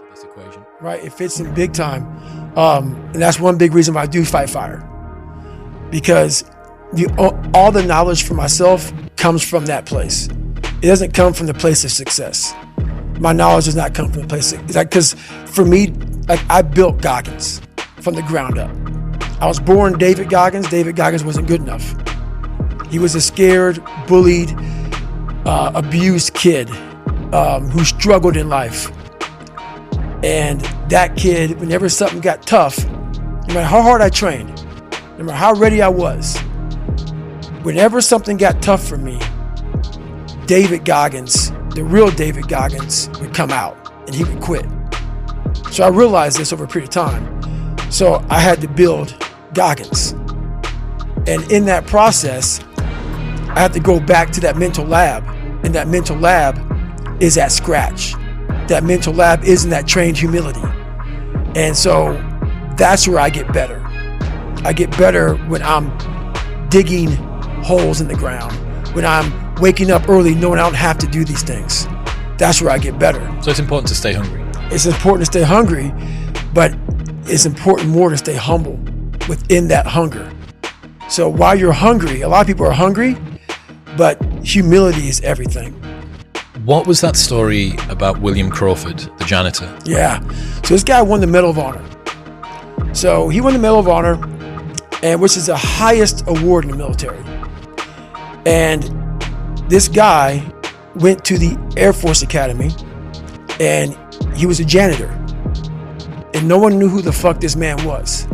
this equation. Right, it fits in big time. And that's one big reason why I do fight fire. Because all the knowledge for myself comes from that place. It doesn't come from the place of success. My knowledge does not come from the place of, because for me, like, I built Goggins from the ground up. I was born David Goggins. David Goggins wasn't good enough. He was a scared, bullied, abused kid who struggled in life. And that kid, whenever something got tough, no matter how hard I trained, no matter how ready I was, whenever something got tough for me, David Goggins, the real David Goggins, would come out and he would quit. So I realized this over a period of time. So I had to build Goggins. And in that process, I had to go back to that mental lab. And that mental lab is at scratch. That mental lab is in that trained humility. And so that's where I get better. I get better when I'm digging holes in the ground, when I'm waking up early knowing I don't have to do these things. That's where I get better. So it's important to stay hungry. It's important to stay hungry, but it's important more to stay humble within that hunger. So while you're hungry, a lot of people are hungry, but humility is everything. What was that story about William Crawford, the janitor? Yeah, so this guy won the Medal of Honor. So he won the Medal of Honor, and which is the highest award in the military. And this guy went to the Air Force Academy, and he was a janitor. And no one knew who the fuck this man was.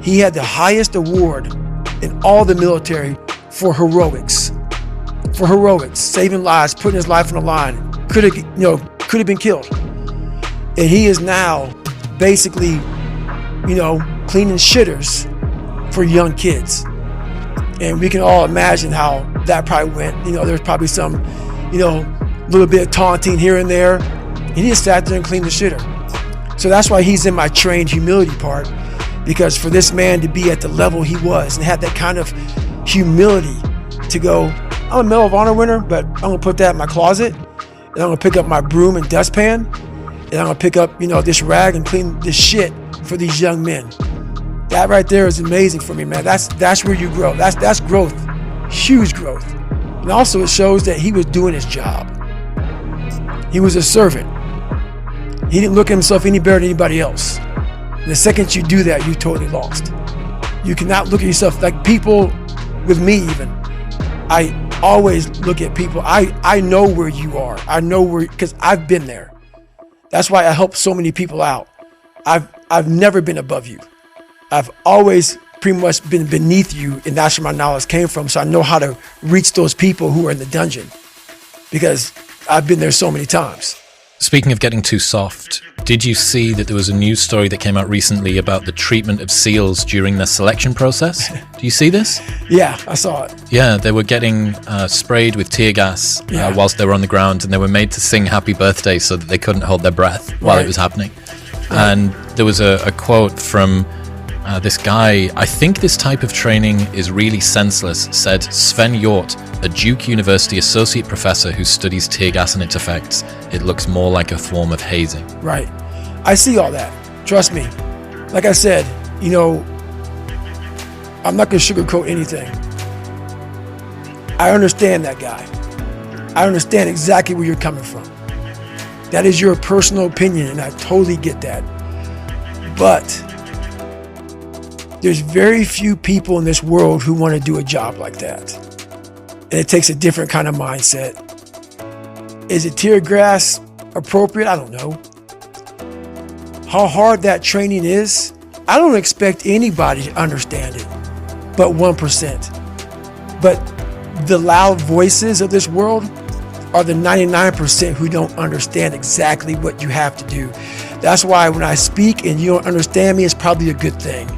He had the highest award in all the military for heroics. For heroics, saving lives, putting his life on the line. Could have been killed. And he is now basically, cleaning shitters for young kids. And we can all imagine how that probably went. There's probably some, little bit of taunting here and there. And he just sat there and cleaned the shitter. So that's why he's in my trained humility part, because for this man to be at the level he was and have that kind of humility to go, I'm a Medal of Honor winner, but I'm gonna put that in my closet, and I'm gonna pick up my broom and dustpan, and I'm gonna pick up, this rag and clean this shit for these young men. That right there is amazing for me, man. That's where you grow. That's growth, huge growth. And also it shows that he was doing his job. He was a servant. He didn't look at himself any better than anybody else. And the second you do that, you totally lost. You cannot look at yourself like people with me even. I always look at people. I know where you are. I know where, because I've been there. That's why I help so many people out. I've never been above you. I've always pretty much been beneath you, and that's where my knowledge came from. So I know how to reach those people who are in the dungeon, because I've been there so many times. Speaking of getting too soft, did you see that there was a news story that came out recently about the treatment of SEALs during their selection process? Do you see this? Yeah, I saw it. Yeah, they were getting sprayed with tear gas whilst they were on the ground, and they were made to sing happy birthday so that they couldn't hold their breath while it was happening. Right. And there was a quote from this guy, I think this type of training is really senseless, said Sven Hjort, a Duke University associate professor who studies tear gas and its effects. It looks more like a form of hazing. Right. I see all that. Trust me. Like I said, I'm not going to sugarcoat anything. I understand that guy. I understand exactly where you're coming from. That is your personal opinion, and I totally get that. But there's very few people in this world who want to do a job like that. And it takes a different kind of mindset. Is it tear gas appropriate? I don't know. How hard that training is, I don't expect anybody to understand it, but 1%. But the loud voices of this world are the 99% who don't understand exactly what you have to do. That's why when I speak and you don't understand me, it's probably a good thing.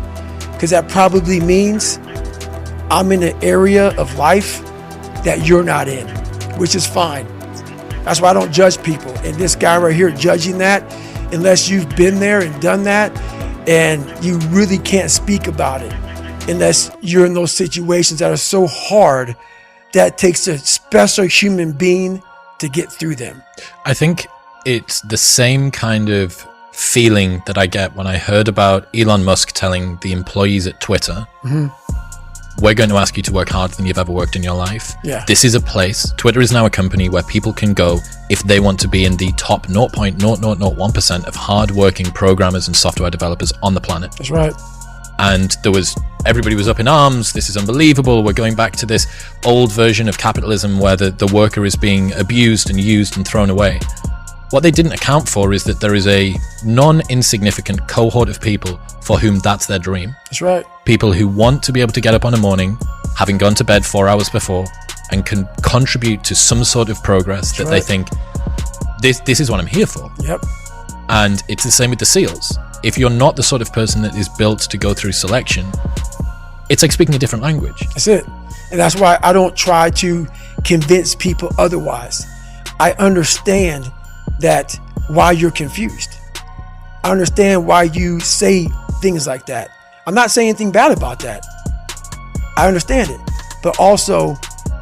Because that probably means I'm in an area of life that you're not in, which is fine. That's why I don't judge people. And this guy right here judging that, unless you've been there and done that, and you really can't speak about it unless you're in those situations that are so hard that it takes a special human being to get through them. I think it's the same kind of feeling that I get when I heard about Elon Musk telling the employees at Twitter, we're going to ask you to work harder than you've ever worked in your life. Yeah. This is a place, Twitter is now a company where people can go if they want to be in the top 0.0001% of hardworking programmers and software developers on the planet. That's right. And everybody was up in arms. This is unbelievable. We're going back to this old version of capitalism where the worker is being abused and used and thrown away. What they didn't account for is that there is a non-insignificant cohort of people for whom that's their dream. That's right. People who want to be able to get up on a morning, having gone to bed 4 hours before, and can contribute to some sort of progress that they think, this is what I'm here for. Yep. And it's the same with the SEALs. If you're not the sort of person that is built to go through selection, it's like speaking a different language. That's it. And that's why I don't try to convince people otherwise. I understand that why you're confused. I understand why you say things like that. I'm not saying anything bad about that. I understand it. But also,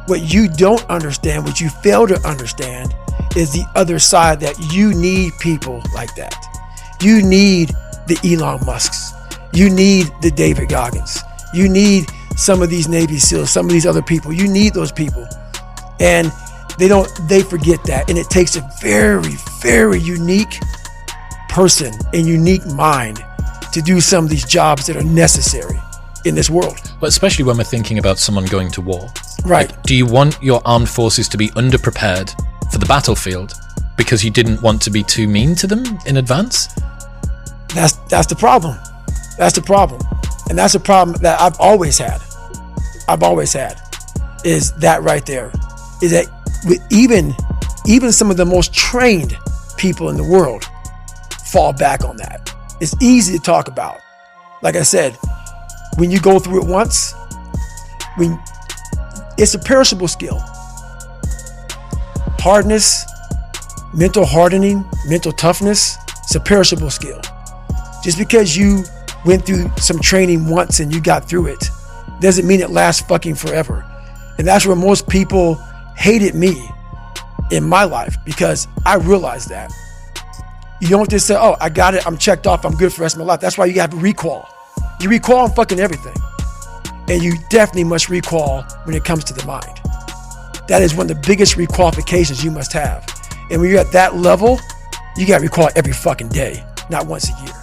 what you don't understand, what you fail to understand, is the other side, that you need people like that. You need the Elon Musks. You need the David Goggins. You need some of these Navy SEALs, some of these other people. You need those people. And they forget that. And it takes a very, very unique person and unique mind to do some of these jobs that are necessary in this world. But especially when we're thinking about someone going to war. Right. Like, do you want your armed forces to be underprepared for the battlefield because you didn't want to be too mean to them in advance? That's the problem. That's the problem. And that's a problem that I've always had. Is that right there. Is that with even some of the most trained people in the world fall back on that. It's easy to talk about. Like I said, when you go through it once, it's a perishable skill. Hardness, mental hardening, mental toughness, it's a perishable skill. Just because you went through some training once and you got through it doesn't mean it lasts fucking forever. And that's where most people hated me in my life, because I realized that. You don't just say, oh, I got it, I'm checked off, I'm good for the rest of my life. That's why you have to recall. You recall on fucking everything. And you definitely must recall when it comes to the mind. That is one of the biggest requalifications you must have. And when you're at that level, you got to recall every fucking day, not once a year.